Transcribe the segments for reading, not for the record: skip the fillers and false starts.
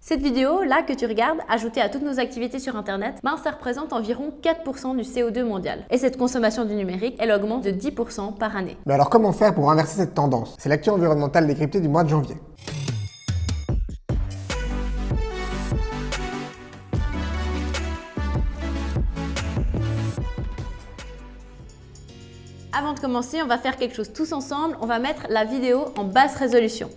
Cette vidéo, là, que tu regardes, ajoutée à toutes nos activités sur Internet, ça représente environ 4% du CO2 mondial. Et cette consommation du numérique, elle augmente de 10% par année. Mais alors comment faire pour inverser cette tendance? C'est l'actu environnementale décryptée du mois de janvier. Avant de commencer, on va faire quelque chose tous ensemble. On va mettre la vidéo en basse résolution.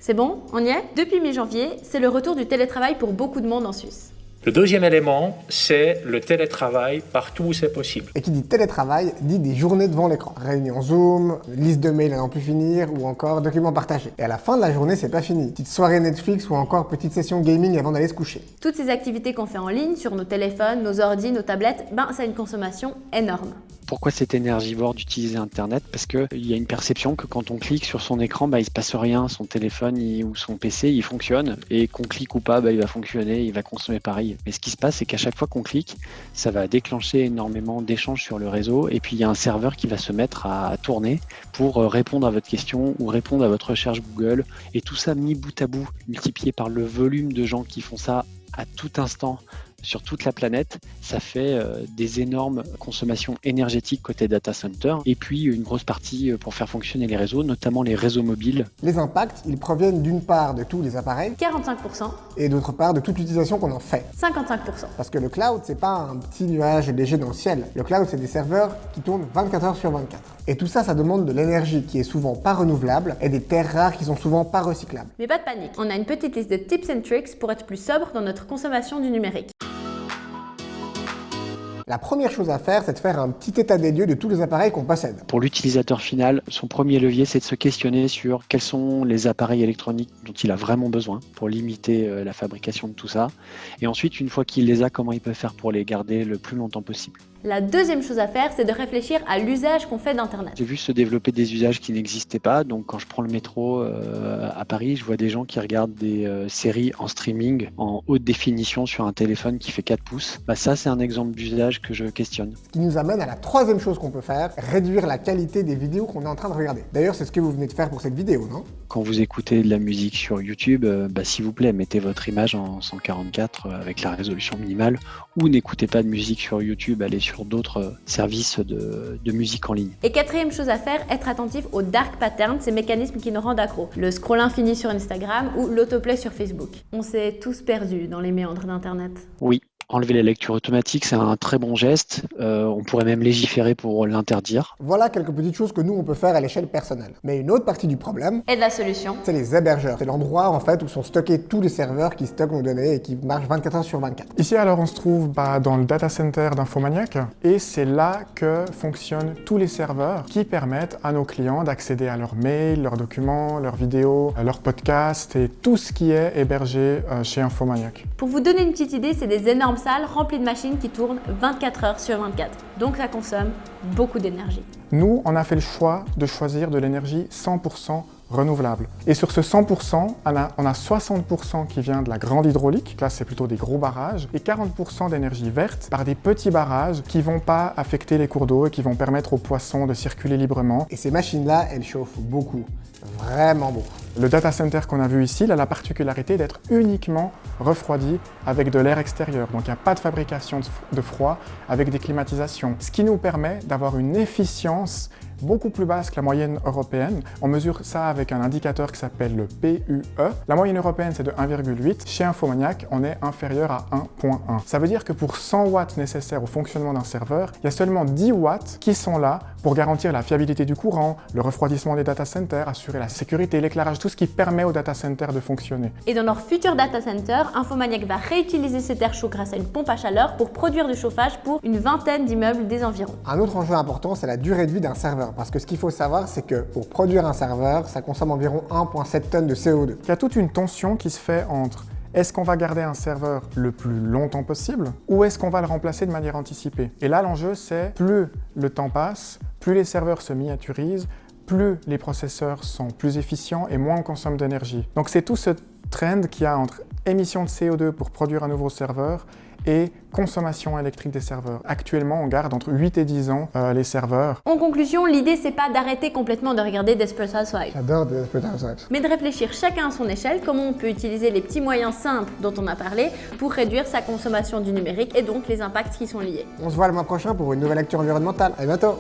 C'est bon? On y est? Depuis mi-janvier, c'est le retour du télétravail pour beaucoup de monde en Suisse. Le deuxième élément, c'est le télétravail partout où c'est possible. Et qui dit télétravail, dit des journées devant l'écran. Réunion Zoom, liste de mails à n'en plus finir, ou encore documents partagés. Et à la fin de la journée, c'est pas fini. Petite soirée Netflix ou encore petite session gaming avant d'aller se coucher. Toutes ces activités qu'on fait en ligne, sur nos téléphones, nos ordis, nos tablettes, ça a une consommation énorme. Pourquoi c'est énergivore d'utiliser Internet? Parce qu'il y a une perception que quand on clique sur son écran, il ne se passe rien, son téléphone ou son PC, il fonctionne, et qu'on clique ou pas, il va fonctionner, il va consommer pareil. Mais ce qui se passe, c'est qu'à chaque fois qu'on clique, ça va déclencher énormément d'échanges sur le réseau, et puis il y a un serveur qui va se mettre à tourner pour répondre à votre question ou répondre à votre recherche Google, et tout ça mis bout à bout, multiplié par le volume de gens qui font ça à tout instant, sur toute la planète, ça fait des énormes consommations énergétiques côté data center et puis une grosse partie pour faire fonctionner les réseaux, notamment les réseaux mobiles. Les impacts, ils proviennent d'une part de tous les appareils 45%. Et d'autre part de toute l'utilisation qu'on en fait. 55%. Parce que le cloud, c'est pas un petit nuage léger dans le ciel. Le cloud, c'est des serveurs qui tournent 24 heures sur 24. Et tout ça, ça demande de l'énergie qui est souvent pas renouvelable et des terres rares qui sont souvent pas recyclables. Mais pas de panique, on a une petite liste de tips and tricks pour être plus sobre dans notre consommation du numérique. La première chose à faire, c'est de faire un petit état des lieux de tous les appareils qu'on possède. Pour l'utilisateur final, son premier levier, c'est de se questionner sur quels sont les appareils électroniques dont il a vraiment besoin pour limiter la fabrication de tout ça. Et ensuite, une fois qu'il les a, comment il peut faire pour les garder le plus longtemps possible. La deuxième chose à faire, c'est de réfléchir à l'usage qu'on fait d'Internet. J'ai vu se développer des usages qui n'existaient pas. Donc quand je prends le métro à Paris, je vois des gens qui regardent des séries en streaming en haute définition sur un téléphone qui fait 4 pouces. Ça, c'est un exemple d'usage que je questionne. Ce qui nous amène à la troisième chose qu'on peut faire, réduire la qualité des vidéos qu'on est en train de regarder. D'ailleurs, c'est ce que vous venez de faire pour cette vidéo, non? Quand vous écoutez de la musique sur YouTube, s'il vous plaît, mettez votre image en 144 avec la résolution minimale, ou n'écoutez pas de musique sur YouTube, allez sur d'autres services de musique en ligne. Et quatrième chose à faire, être attentif aux dark patterns, ces mécanismes qui nous rendent accro. Le scroll infini sur Instagram ou l'autoplay sur Facebook. On s'est tous perdus dans les méandres d'Internet. Oui. Enlever la lecture automatique, c'est un très bon geste. On pourrait même légiférer pour l'interdire. Voilà quelques petites choses que nous, on peut faire à l'échelle personnelle. Mais une autre partie du problème, et de la solution, c'est les hébergeurs. C'est l'endroit en fait où sont stockés tous les serveurs qui stockent nos données et qui marchent 24 heures sur 24. Ici alors on se trouve dans le data center d'Infomaniac et c'est là que fonctionnent tous les serveurs qui permettent à nos clients d'accéder à leurs mails, leurs documents, leurs vidéos, leurs podcasts et tout ce qui est hébergé chez Infomaniac. Pour vous donner une petite idée, c'est des énormes salles remplies de machines qui tournent 24 heures sur 24. Donc ça consomme beaucoup d'énergie. Nous, on a fait le choix de choisir de l'énergie 100% renouvelable. Et sur ce 100%, on a 60% qui vient de la grande hydraulique, là c'est plutôt des gros barrages, et 40% d'énergie verte par des petits barrages qui vont pas affecter les cours d'eau et qui vont permettre aux poissons de circuler librement. Et ces machines-là, elles chauffent beaucoup, vraiment beaucoup. Le data center qu'on a vu ici, il a la particularité d'être uniquement refroidi avec de l'air extérieur. Donc il n'y a pas de fabrication de froid avec des climatisations. Ce qui nous permet d'avoir une efficience beaucoup plus basse que la moyenne européenne. On mesure ça avec un indicateur qui s'appelle le PUE. La moyenne européenne, c'est de 1,8. Chez Infomaniac, on est inférieur à 1,1. Ça veut dire que pour 100 watts nécessaires au fonctionnement d'un serveur, il y a seulement 10 watts qui sont là pour garantir la fiabilité du courant, le refroidissement des data centers, assurer la sécurité, l'éclairage, tout ce qui permet aux data centers de fonctionner. Et dans leur futur data center, Infomaniac va réutiliser cet air chaud grâce à une pompe à chaleur pour produire du chauffage pour une vingtaine d'immeubles des environs. Un autre enjeu important, c'est la durée de vie d'un serveur. Parce que ce qu'il faut savoir, c'est que pour produire un serveur, ça consomme environ 1,7 tonnes de CO2. Il y a toute une tension qui se fait entre est-ce qu'on va garder un serveur le plus longtemps possible ou est-ce qu'on va le remplacer de manière anticipée? Et là, l'enjeu, c'est plus le temps passe, plus les serveurs se miniaturisent, plus les processeurs sont plus efficients et moins on consomme d'énergie. Donc c'est tout ce trend qu'il y a entre émissions de CO2 pour produire un nouveau serveur et consommation électrique des serveurs. Actuellement, on garde entre 8 et 10 ans les serveurs. En conclusion, l'idée c'est pas d'arrêter complètement de regarder Desperate Housewives, J'adore Desperate Housewives. mais de réfléchir chacun à son échelle comment on peut utiliser les petits moyens simples dont on a parlé pour réduire sa consommation du numérique et donc les impacts qui sont liés. On se voit le mois prochain pour une nouvelle actu environnementale. À bientôt!